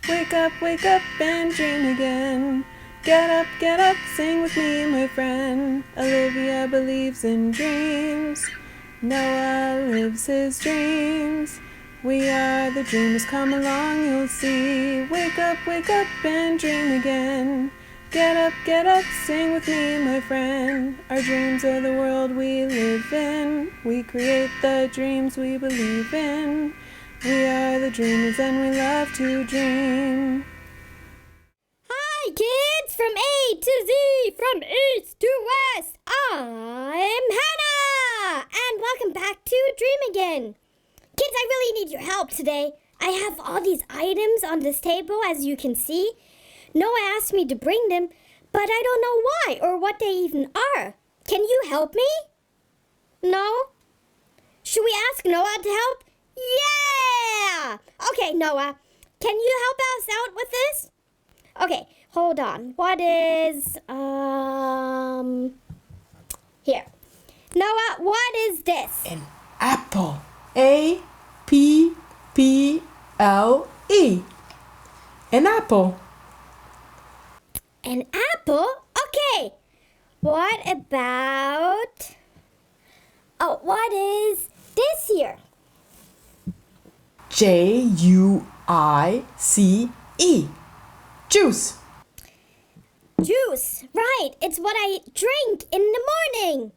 wake up and dream again. Get up, sing with me, my friend. Olivia believes in dreams. Noah lives his dreams. We are the dreamers, come along, you'll see. Wake up and dream again. Get up, sing with me, my friend. Our dreams are the world we live in. We create the dreams we believe in. We are the dreamers and we love to dream. Hi kids, from A to Z, from east to west, I'm Hannah! And welcome back to Dream Again. Kids, I really need your help today. I have all these items on this table, as you can see. Noah asked me to bring them, but I don't know why or what they even are. Can you help me? No? Should we ask Noah to help? Yeah! Okay, Noah, can you help us out with this? Okay, hold on. What is, here. Noah, what is this? An apple. A-P-P-L-E. An apple. An apple? Okay. What about... Oh, what is this here? J-U-I-C-E. Juice. Juice. Right. It's what I drink in the morning.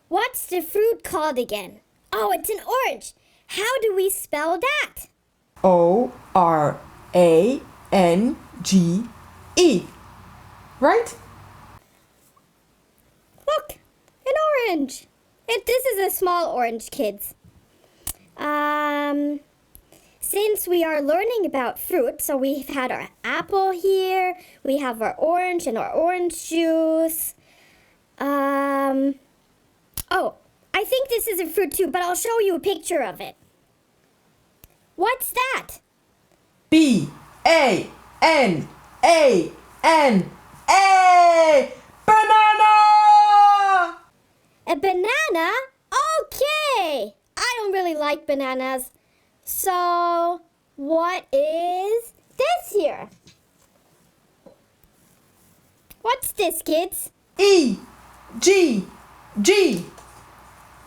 What's the fruit called again? Oh, it's an orange. How do we spell that? O-R-A-N-G-E. Right? Look, an orange. This is a small orange, kids. Since we are learning about fruit, so we've had our apple here, we have our orange and our orange juice. Oh, I think this is a fruit too, but I'll show you a picture of it. What's that? B-A-N-A-N-A. Banana! A banana? Okay! I don't really like bananas. So, what is this here? What's this, kids? E-G-G.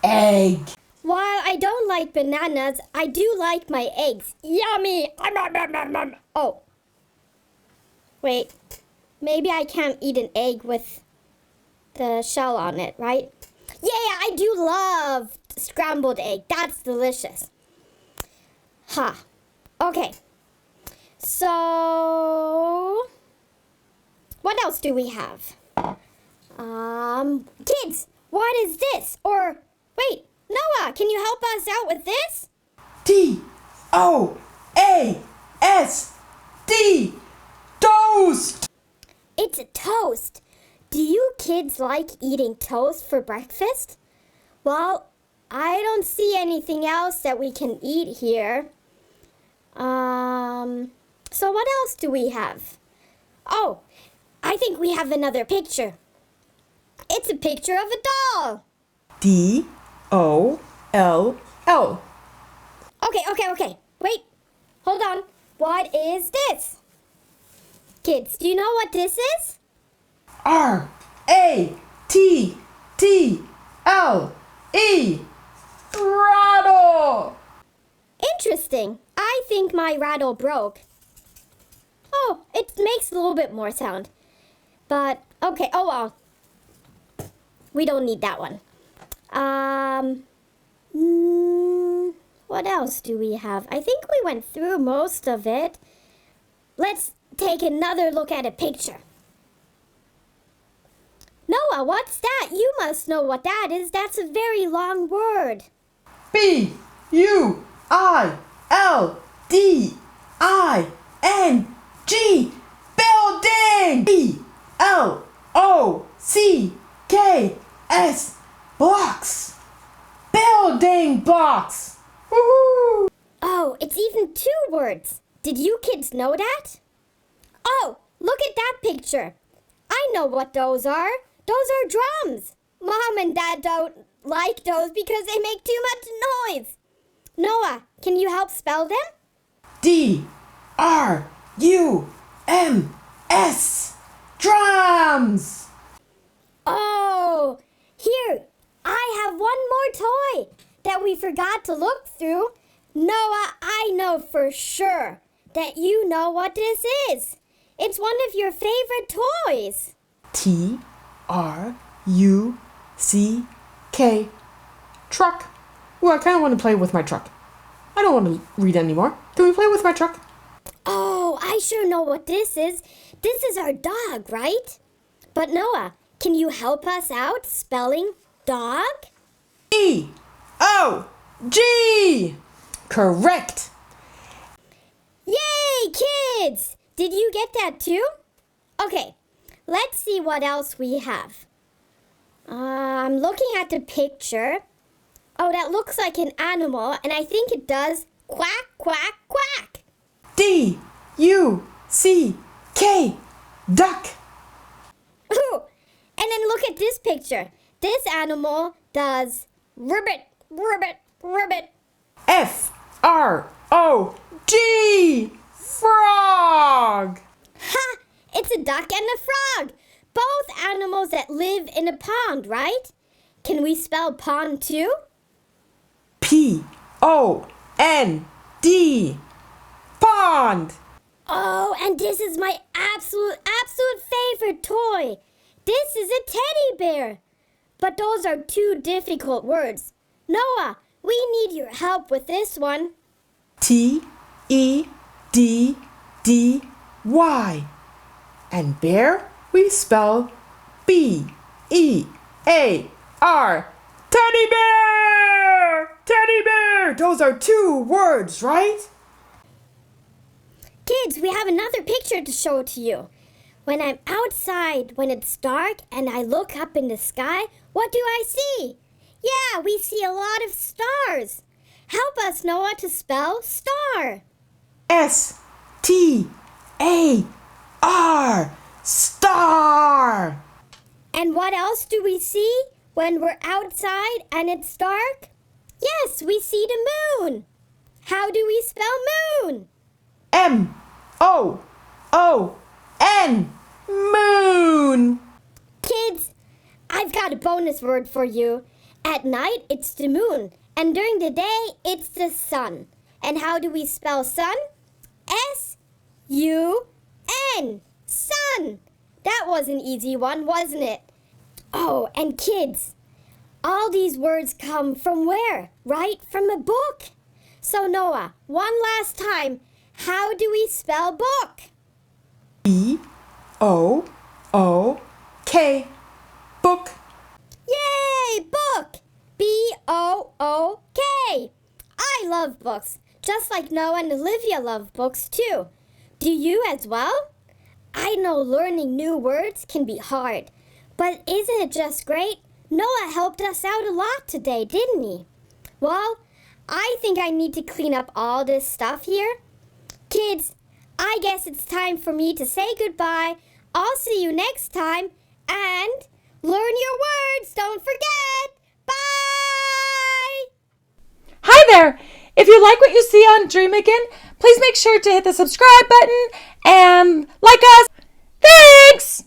Egg. While I don't like bananas, I do like my eggs. Yummy! Oh. Wait. Maybe I can't eat an egg with the shell on it, right? Yeah, I do love scrambled egg. That's delicious. Ha. Okay. So, what else do we have? Kids, what is this? Or, wait, Noah, can you help us out with this? T-O-A-S-T. Toast. It's a toast. Do you kids like eating toast for breakfast? Well, I don't see anything else that we can eat here. So what else do we have? Oh, I think we have another picture. It's a picture of a doll. D-O-L-L. Okay. Wait, hold on. What is this? Kids, do you know what this is? R-A-T-T-L-E. Rattle. Interesting. I think my rattle broke. Oh, it makes a little bit more sound. But, okay, oh well. We don't need that one. What else do we have? I think we went through most of it. Let's take another look at a picture. Noah, what's that? You must know what that is. That's a very long word. B-U-I-L-D-I-N-G. Building. B-L-O-C-K-S. Blocks. Building blocks. Woohoo! Oh, it's even two words. Did you kids know that? Oh, look at that picture. I know what those are. Those are drums. Mom and Dad don't like those because they make too much noise. Noah, can you help spell them? D-R D-U-M-S. Drums. Oh, here, I have one more toy that we forgot to look through. Noah, I know for sure that you know what this is. It's one of your favorite toys. T-R-U-C-K. Truck. Well, I kind of want to play with my truck. I don't want to read anymore. Can we play with my truck? Oh, I sure know what this is. This is our dog, right? But Noah, can you help us out spelling dog? E-O-G. Correct. Yay, kids! Did you get that too? Okay, let's see what else we have. I'm looking at the picture. Oh, that looks like an animal, and I think it does quack, quack, quack. D-U-C-K. Duck. Ooh, and then look at this picture. This animal does ribbit, ribbit, ribbit. F-R-O-G. Frog. Ha! It's a duck and a frog. Both animals that live in a pond, right? Can we spell pond too? P-O-N-D. Pond. Oh, and this is my absolute favorite toy. This is a teddy bear. But those are two difficult words. Noah, we need your help with this one. T-E-D-D-Y. And bear, we spell B-E-A-R. Teddy bear! Teddy bear! Those are two words, right? Kids, we have another picture to show to you. When I'm outside, when it's dark, and I look up in the sky, what do I see? Yeah, we see a lot of stars. Help us, Noah, to spell star. S-T-A-R. Star! And what else do we see when we're outside and it's dark? Yes, we see the moon. How do we spell moon? M-O-O-N. Moon! Kids, I've got a bonus word for you. At night, it's the moon. And during the day, it's the sun. And how do we spell sun? S-U-N. Sun. That was an easy one, wasn't it? Oh, and kids, all these words come from where? Right? From a book. So Noah, one last time, how do we spell book? B-O-O-K. Book. Yay, book! B-O-O-K. I love books, just like Noah and Olivia love books too. Do you as well? I know learning new words can be hard, but isn't it just great? Noah helped us out a lot today, didn't he? Well, I think I need to clean up all this stuff here. Kids, I guess it's time for me to say goodbye. I'll see you next time, and learn your words, don't forget. Bye! Hi there! If you like what you see on Dream Again, please make sure to hit the subscribe button and like us. Thanks!